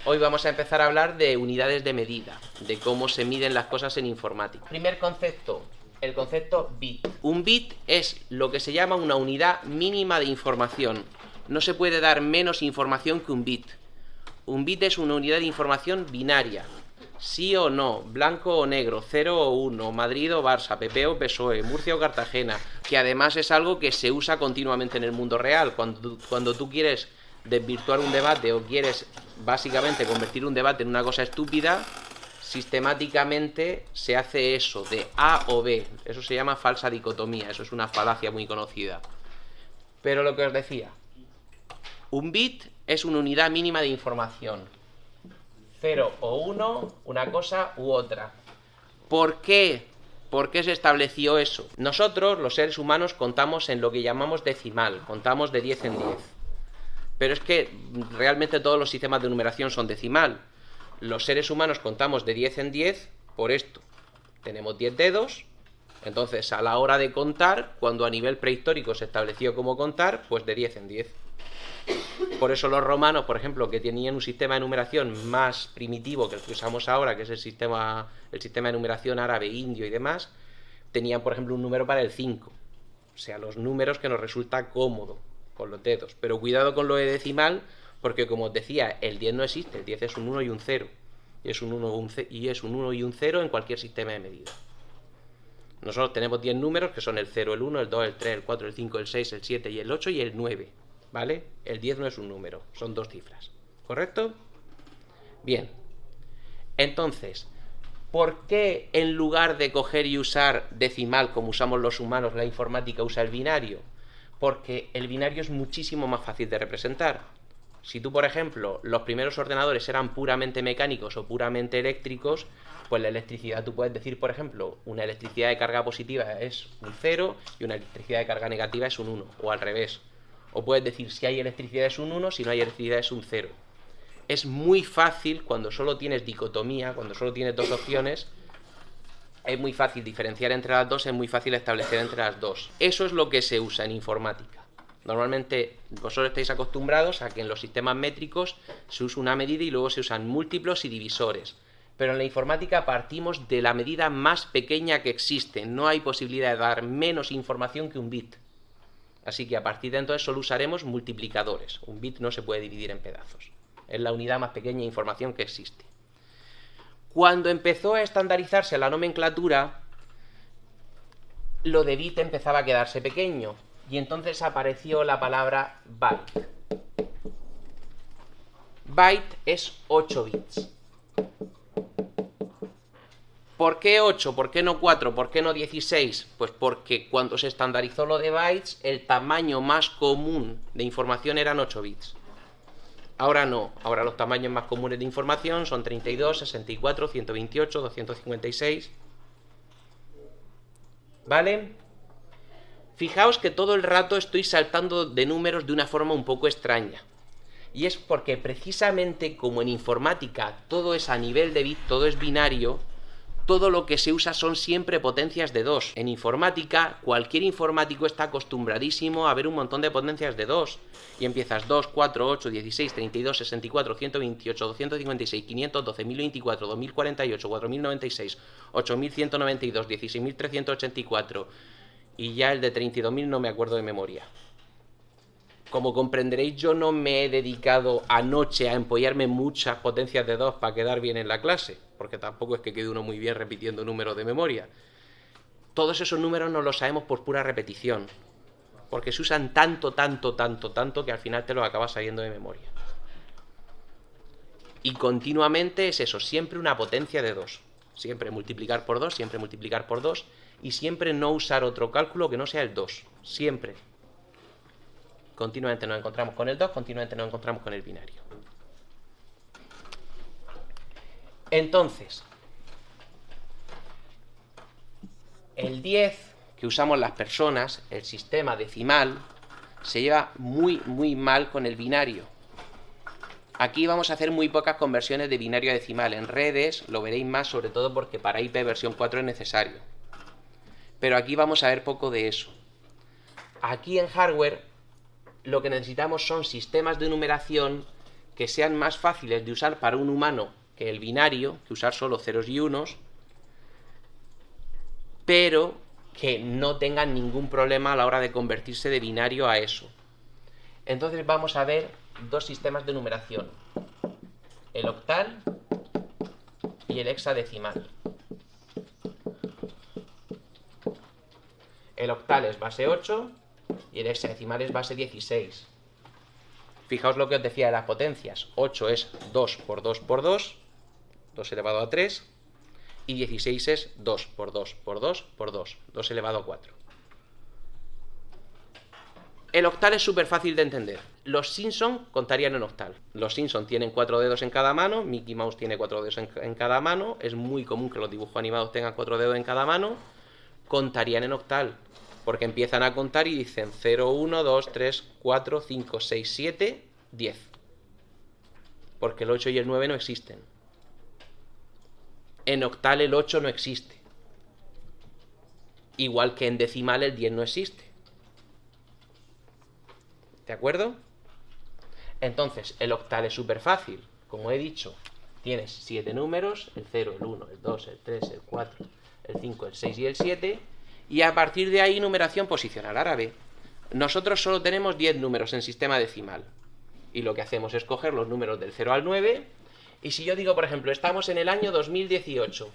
Hoy vamos a empezar a hablar de unidades de medida, de cómo se miden las cosas en informática. Primer concepto, el concepto bit. Un bit es lo que se llama una unidad mínima de información. No se puede dar menos información que un bit. Un bit es una unidad de información binaria. Sí o no, blanco o negro, 0 o 1, Madrid o Barça, PP o PSOE, Murcia o Cartagena, que además es algo que se usa continuamente en el mundo real. Cuando tú quieres desvirtuar un debate o quieres básicamente convertir un debate en una cosa estúpida, sistemáticamente se hace eso, de A o B. Eso se llama falsa dicotomía, eso es una falacia muy conocida. Pero lo que os decía, un bit es una unidad mínima de información. 0 o 1, una cosa u otra. ¿Por qué? ¿Por qué se estableció eso? Nosotros, los seres humanos, contamos en lo que llamamos decimal, contamos de 10 en 10. Pero es que realmente todos los sistemas de numeración son decimal. Los seres humanos contamos de 10 en 10 por esto. Tenemos 10 dedos, entonces a la hora de contar, cuando a nivel prehistórico se estableció cómo contar, pues de 10 en 10. Por eso los romanos, por ejemplo, que tenían un sistema de numeración más primitivo que el que usamos ahora, que es el sistema de numeración árabe, indio y demás, tenían, por ejemplo, un número para el 5. O sea, los números que nos resulta cómodo con los dedos. Pero cuidado con lo de decimal, porque como os decía, el 10 no existe, el 10 es un 1 y un 0. Y es un 1 y un 0 en cualquier sistema de medida. Nosotros tenemos 10 números que son el 0, el 1, el 2, el 3, el 4, el 5, el 6, el 7 y el 8 y el 9. ¿Vale? El 10 no es un número, son dos cifras. ¿Correcto? Bien. Entonces, ¿por qué en lugar de coger y usar decimal como usamos los humanos, la informática usa el binario? Porque el binario es muchísimo más fácil de representar. Si tú, por ejemplo, los primeros ordenadores eran puramente mecánicos o puramente eléctricos, pues la electricidad, tú puedes decir, por ejemplo, una electricidad de carga positiva es un 0 y una electricidad de carga negativa es un 1, o al revés. O puedes decir si hay electricidad es un 1, si no hay electricidad es un 0. Es muy fácil cuando solo tienes dicotomía, cuando solo tienes dos opciones, es muy fácil diferenciar entre las dos, es muy fácil establecer entre las dos. Eso es lo que se usa en informática. Normalmente vosotros estáis acostumbrados a que en los sistemas métricos se usa una medida y luego se usan múltiplos y divisores. Pero en la informática partimos de la medida más pequeña que existe. No hay posibilidad de dar menos información que un bit. Así que a partir de entonces solo usaremos multiplicadores. Un bit no se puede dividir en pedazos. Es la unidad más pequeña de información que existe. Cuando empezó a estandarizarse la nomenclatura, lo de bit empezaba a quedarse pequeño. Y entonces apareció la palabra byte. Byte es 8 bits. ¿Por qué 8? ¿Por qué no 4? ¿Por qué no 16? Pues porque cuando se estandarizó lo de bytes, el tamaño más común de información eran 8 bits. Ahora no, ahora los tamaños más comunes de información son 32, 64, 128, 256. ¿Vale? Fijaos que todo el rato estoy saltando de números de una forma un poco extraña. Y es porque precisamente como en informática todo es a nivel de bit, todo es binario, todo lo que se usa son siempre potencias de 2. En informática, cualquier informático está acostumbradísimo a ver un montón de potencias de 2. Y empiezas 2, 4, 8, 16, 32, 64, 128, 256, 512, 1024, 2048, 4096, 8192, 16384. Y ya el de 32.000 no me acuerdo de memoria. Como comprenderéis, yo no me he dedicado anoche a empollarme muchas potencias de 2 para quedar bien en la clase, porque tampoco es que quede uno muy bien repitiendo números de memoria. Todos esos números no los sabemos por pura repetición, porque se usan tanto que al final te los acabas sabiendo de memoria. Y continuamente es eso, siempre una potencia de 2. Siempre multiplicar por 2, siempre multiplicar por 2, y siempre no usar otro cálculo que no sea el 2. Siempre. Continuamente nos encontramos con el 2, continuamente nos encontramos con el binario. Entonces, el 10 que usamos las personas, el sistema decimal, se lleva muy mal con el binario. Aquí vamos a hacer muy pocas conversiones de binario a decimal. En redes lo veréis más, sobre todo porque para IP versión 4 es necesario. Pero aquí vamos a ver poco de eso. Aquí en hardware lo que necesitamos son sistemas de numeración que sean más fáciles de usar para un humano que el binario, que usar solo ceros y unos, pero que no tengan ningún problema a la hora de convertirse de binario a eso. Entonces vamos a ver dos sistemas de numeración, el octal y el hexadecimal. El octal es base 8 y el hexadecimal es base 16. Fijaos lo que os decía de las potencias. 8 es 2 por 2 por 2, 2 elevado a 3, y 16 es 2 por 2 por 2 por 2, 2 elevado a 4. El octal es súper fácil de entender. Los Simpson contarían en octal. Los Simpson tienen 4 dedos en cada mano, Mickey Mouse tiene 4 dedos en cada mano, es muy común que los dibujos animados tengan 4 dedos en cada mano, contarían en octal. Porque empiezan a contar y dicen 0, 1, 2, 3, 4, 5, 6, 7, 10. Porque el 8 y el 9 no existen. En octal el 8 no existe. Igual que en decimal el 10 no existe. ¿De acuerdo? Entonces, el octal es súper fácil. Como he dicho, tienes 7 números, el 0, el 1, el 2, el 3, el 4, el 5, el 6 y el 7... Y a partir de ahí, numeración posicional árabe. Nosotros solo tenemos 10 números en sistema decimal. Y lo que hacemos es coger los números del 0 al 9. Y si yo digo, por ejemplo, estamos en el año 2018.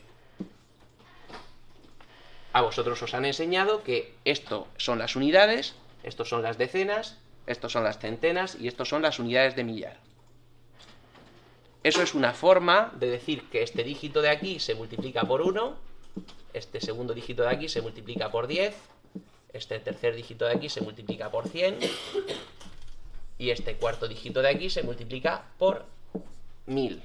A vosotros os han enseñado que esto son las unidades, estos son las decenas, estos son las centenas y estos son las unidades de millar. Eso es una forma de decir que este dígito de aquí se multiplica por 1, este segundo dígito de aquí se multiplica por 10, este tercer dígito de aquí se multiplica por 100, y este cuarto dígito de aquí se multiplica por 1000.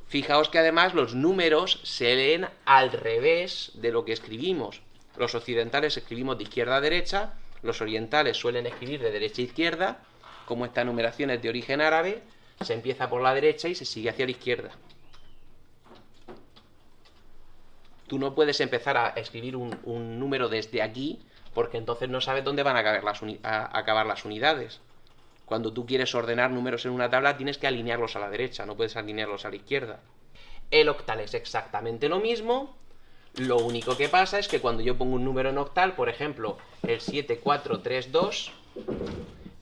Fijaos que además los números se leen al revés de lo que escribimos. Los occidentales escribimos de izquierda a derecha, los orientales suelen escribir de derecha a izquierda. Como esta numeración es de origen árabe, se empieza por la derecha y se sigue hacia la izquierda. Tú no puedes empezar a escribir un número desde aquí, porque entonces no sabes dónde van a acabar las unidades. Cuando tú quieres ordenar números en una tabla, tienes que alinearlos a la derecha, no puedes alinearlos a la izquierda. El octal es exactamente lo mismo. Lo único que pasa es que cuando yo pongo un número en octal, por ejemplo, el 7432,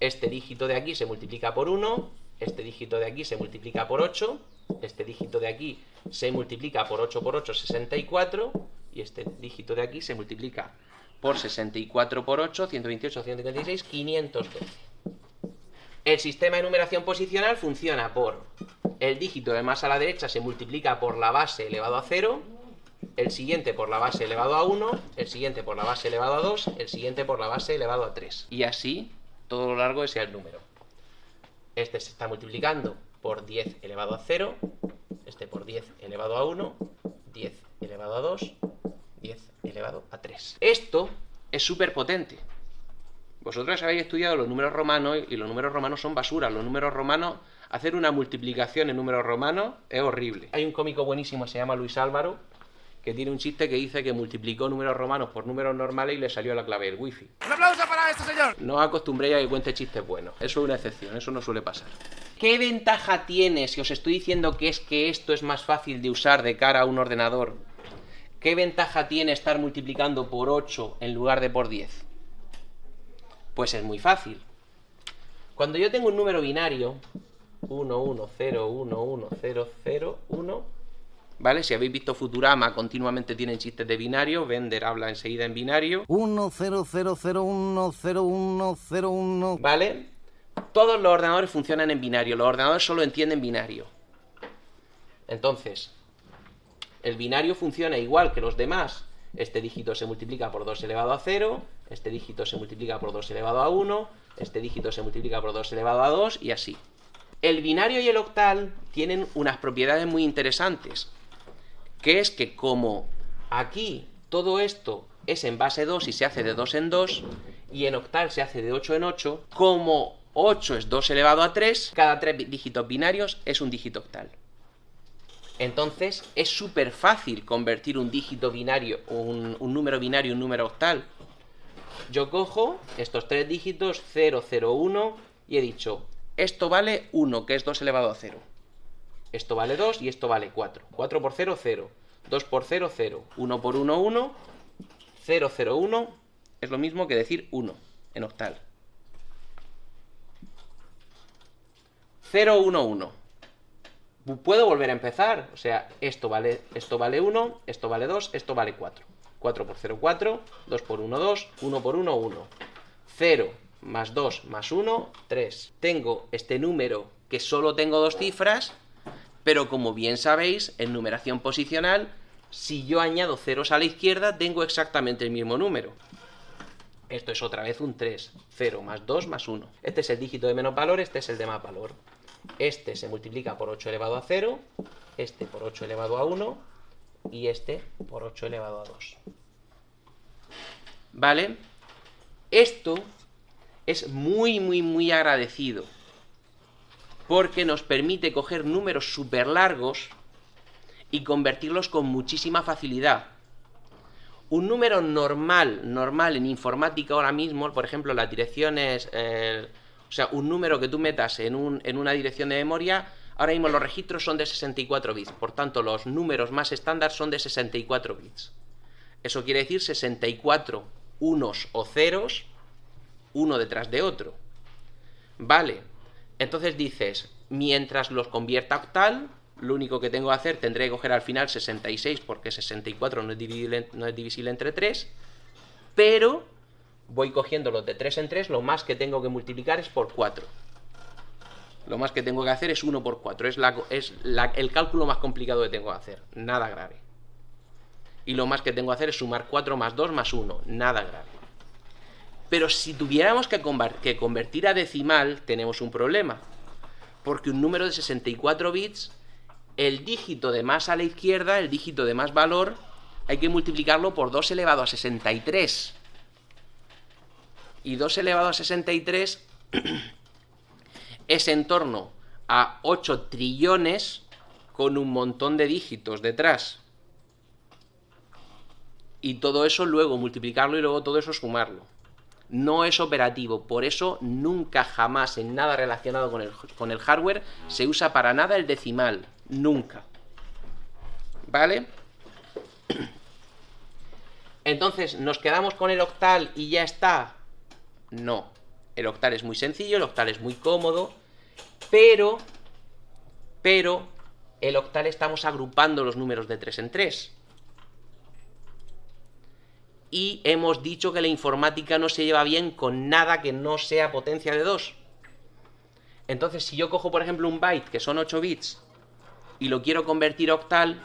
este dígito de aquí se multiplica por 1, este dígito de aquí se multiplica por 8, este dígito de aquí se multiplica por 8 por 8, 64, y este dígito de aquí se multiplica por 64 por 8, 128, 156, 512. El sistema de numeración posicional funciona por el dígito de más a la derecha se multiplica por la base elevado a 0, el siguiente por la base elevado a 1, el siguiente por la base elevado a 2, el siguiente por la base elevado a 3. Y así todo lo largo de sea el número. Este se está multiplicando por 10 elevado a 0, este por 10 elevado a 1, 10 elevado a 2, 10 elevado a 3. Esto es súper potente. Vosotros habéis estudiado los números romanos y los números romanos son basura. Los números romanos, hacer una multiplicación en números romanos es horrible. Hay un cómico buenísimo, se llama Luis Álvaro, que tiene un chiste que dice que multiplicó números romanos por números normales y le salió la clave del wifi. ¡Un aplauso para este señor! No os acostumbréis a que cuente chistes buenos. Eso es una excepción, eso no suele pasar. ¿Qué ventaja tiene si os estoy diciendo que es que esto es más fácil de usar de cara a un ordenador? ¿Qué ventaja tiene estar multiplicando por 8 en lugar de por 10? Pues es muy fácil. Cuando yo tengo un número binario, 1, 1, 0, 1, 1, 0, 0, 1, ¿vale? Si habéis visto Futurama, continuamente tienen chistes de binario. Bender habla enseguida en binario. 1, 0, 0, 0, 1, 0, 1, 0, 1. ¿Vale? Todos los ordenadores funcionan en binario. Los ordenadores solo entienden binario. Entonces, el binario funciona igual que los demás. Este dígito se multiplica por 2 elevado a 0, este dígito se multiplica por 2 elevado a 1, este dígito se multiplica por 2 elevado a 2 y así. El binario y el octal tienen unas propiedades muy interesantes, que es que como aquí todo esto es en base 2 y se hace de 2 en 2, y en octal se hace de 8 en 8, como 8 es 2 elevado a 3, cada 3 dígitos binarios es un dígito octal. Entonces es súper fácil convertir un dígito binario, un número binario en un número octal. Yo cojo estos 3 dígitos, 0, 0, 1, y he dicho esto vale 1, que es 2 elevado a 0. Esto vale 2 y esto vale 4. 4 por 0, 0. 2 por 0, 0. 1 por 1, 1. 0, 0, 1 es lo mismo que decir 1 en octal. 0, 1, 1. Puedo volver a empezar. O sea, esto vale 1, esto vale 2, esto vale 4. 4 por 0, 4. 2 por 1, 2. 1 por 1, 1. 0 más 2 más 1, 3. Tengo este número que solo tengo dos cifras, pero como bien sabéis, en numeración posicional, si yo añado ceros a la izquierda, tengo exactamente el mismo número. Esto es otra vez un 3. 0 más 2 más 1. Este es el dígito de menos valor, este es el de más valor. Este se multiplica por 8 elevado a 0, este por 8 elevado a 1 y este por 8 elevado a 2. ¿Vale? Esto es muy agradecido, porque nos permite coger números súper largos y convertirlos con muchísima facilidad. Un número normal en informática ahora mismo, por ejemplo, las direcciones, o sea, un número que tú metas en una dirección de memoria, ahora mismo los registros son de 64 bits, por tanto los números más estándar son de 64 bits. Eso quiere decir 64 unos o ceros, uno detrás de otro. Vale, entonces dices, mientras los convierta a octal, lo único que tengo que hacer, tendré que coger al final 66, porque 64 no es divisible entre 3, pero voy cogiendo los de 3 en 3, lo más que tengo que multiplicar es por 4. Lo más que tengo que hacer es 1 por 4, es el cálculo más complicado que tengo que hacer, nada grave. Y lo más que tengo que hacer es sumar 4 más 2 más 1, nada grave. Pero si tuviéramos que convertir a decimal, tenemos un problema, porque un número de 64 bits, el dígito de más a la izquierda, el dígito de más valor, hay que multiplicarlo por 2 elevado a 63. Y 2 elevado a 63 es en torno a 8 trillones con un montón de dígitos detrás. Y todo eso luego multiplicarlo y luego todo eso sumarlo. No es operativo, por eso nunca jamás en nada relacionado con el hardware se usa para nada el decimal. Nunca. ¿Vale? Entonces, ¿nos quedamos con el octal y ya está? No. El octal es muy sencillo, el octal es muy cómodo, pero el octal estamos agrupando los números de 3 en 3. Y hemos dicho que la informática no se lleva bien con nada que no sea potencia de 2. Entonces, si yo cojo, por ejemplo, un byte, que son 8 bits, y lo quiero convertir a octal,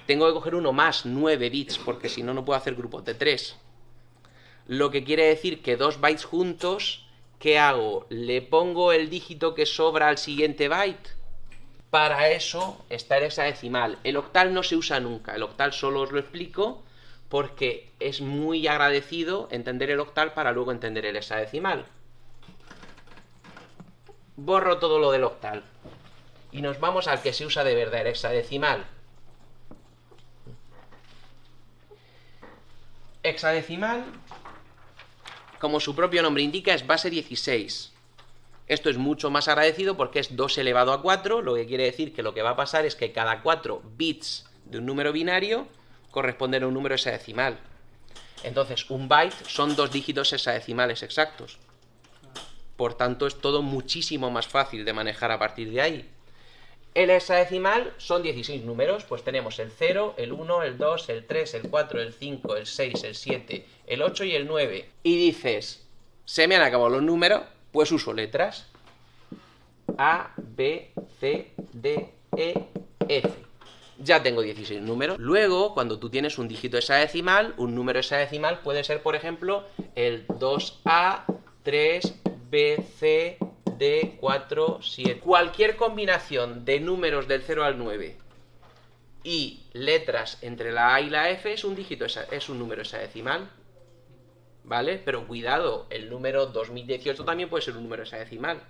tengo que coger uno más 9 bits, porque si no, no puedo hacer grupos de 3. Lo que quiere decir que 2 bytes juntos, ¿qué hago? ¿Le pongo el dígito que sobra al siguiente byte? Para eso está el hexadecimal. El octal no se usa nunca. El octal solo os lo explico porque es muy agradecido entender el octal para luego entender el hexadecimal. Borro todo lo del octal y nos vamos al que se usa de verdad, el hexadecimal. Hexadecimal, como su propio nombre indica, es base 16. Esto es mucho más agradecido porque es 2 elevado a 4, lo que quiere decir que lo que va a pasar es que cada 4 bits de un número binario corresponden a un número hexadecimal. Entonces, un byte son 2 dígitos hexadecimales exactos. Por tanto, es todo muchísimo más fácil de manejar a partir de ahí. El hexadecimal son 16 números, pues tenemos el 0, el 1, el 2, el 3, el 4, el 5, el 6, el 7, el 8 y el 9. Y dices, se me han acabado los números, pues uso letras. A, B, C, D, E, F. Ya tengo 16 números. Luego, cuando tú tienes un dígito hexadecimal, un número hexadecimal puede ser, por ejemplo, el 2A, 3B, C, D, 4, 7. Cualquier combinación de números del 0 al 9 y letras entre la A y la F es un número hexadecimal. ¿Vale? Pero cuidado, el número 2018 también puede ser un número hexadecimal.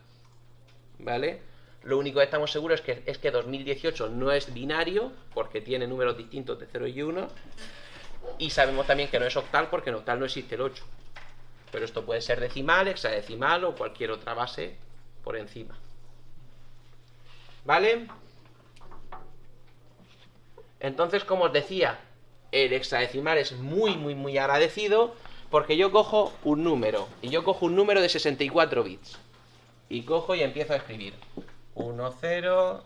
¿Vale? Lo único que estamos seguros es que 2018 no es binario, porque tiene números distintos de 0 y 1. Y sabemos también que no es octal, porque en octal no existe el 8. Pero esto puede ser decimal, hexadecimal o cualquier otra base por encima. ¿Vale? Entonces, como os decía, el hexadecimal es muy agradecido porque yo cojo un número, y yo cojo un número de 64 bits. Y cojo y empiezo a escribir 1, 0...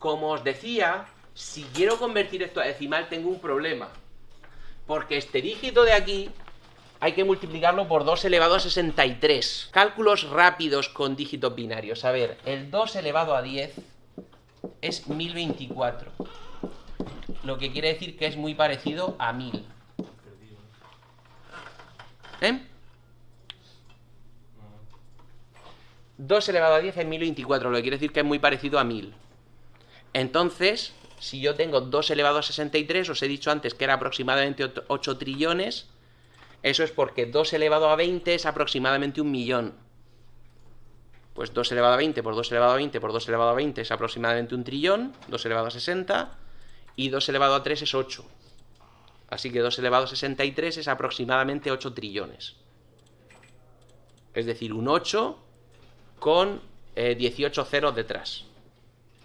Como os decía, si quiero convertir esto a decimal tengo un problema. Porque este dígito de aquí hay que multiplicarlo por 2 elevado a 63. Cálculos rápidos con dígitos binarios. A ver, el 2 elevado a 10 es 1024. Lo que quiere decir que es muy parecido a 1000. ¿Eh? 2 elevado a 10 es 1024, lo que quiere decir que es muy parecido a 1000. Entonces, si yo tengo 2 elevado a 63, os he dicho antes que era aproximadamente 8 trillones, eso es porque 2 elevado a 20 es aproximadamente 1 millón. Pues 2 elevado a 20 por 2 elevado a 20 por 2 elevado a 20 es aproximadamente 1 trillón, 2 elevado a 60, y 2 elevado a 3 es 8. Así que 2 elevado a 63 es aproximadamente 8 trillones. Es decir, un 8 con 18 ceros detrás.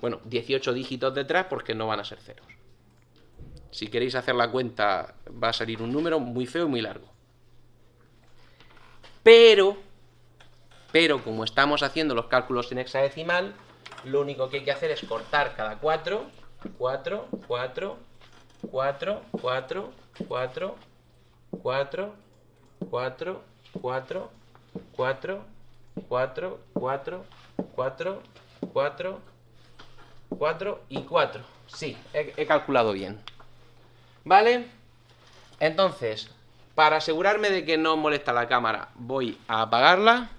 Bueno, 18 dígitos detrás porque no van a ser ceros. Si queréis hacer la cuenta va a salir un número muy feo y muy largo. Pero como estamos haciendo los cálculos en hexadecimal, lo único que hay que hacer es cortar cada 4, 4, 4, 4, 4, 4, 4, 4, 4, 4, 4, 4, 4, 4, 4 y 4. Sí, he calculado bien. ¿Vale? Entonces, para asegurarme de que no os molesta la cámara, voy a apagarla.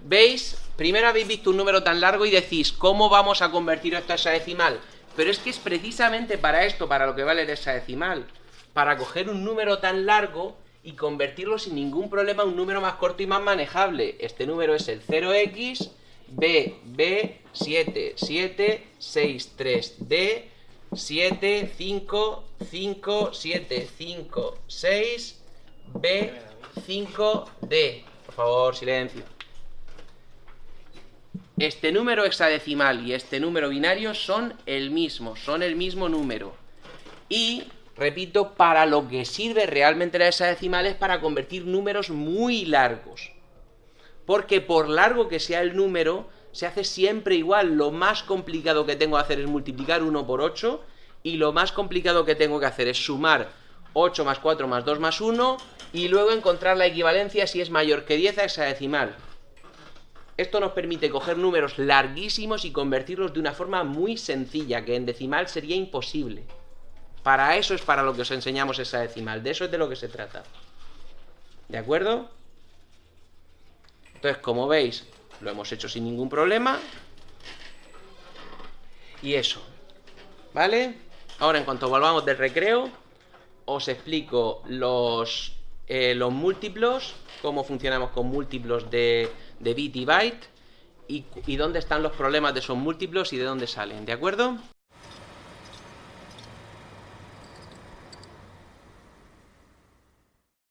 ¿Veis? Primero habéis visto un número tan largo y decís, ¿cómo vamos a convertir esto a hexadecimal? Pero es que es precisamente para esto, para lo que vale el hexadecimal. Para coger un número tan largo y convertirlo sin ningún problema a un número más corto y más manejable. Este número es el 0x BB7763D 7555756 B5D. Por favor, silencio. Este número hexadecimal y este número binario son el mismo número. Y, repito, para lo que sirve realmente la hexadecimal es para convertir números muy largos. Porque por largo que sea el número, se hace siempre igual. Lo más complicado que tengo que hacer es multiplicar 1 por 8, y lo más complicado que tengo que hacer es sumar 8 más 4 más 2 más 1, y luego encontrar la equivalencia si es mayor que 10 a hexadecimal. Esto nos permite coger números larguísimos y convertirlos de una forma muy sencilla, que en decimal sería imposible. Para eso es para lo que os enseñamos hexadecimal, de eso es de lo que se trata. ¿De acuerdo? Entonces, como veis, lo hemos hecho sin ningún problema. Y eso, ¿vale? Ahora, en cuanto volvamos del recreo, os explico los múltiplos, cómo funcionamos con múltiplos de bit y byte, y dónde están los problemas de esos múltiplos y de dónde salen, ¿de acuerdo?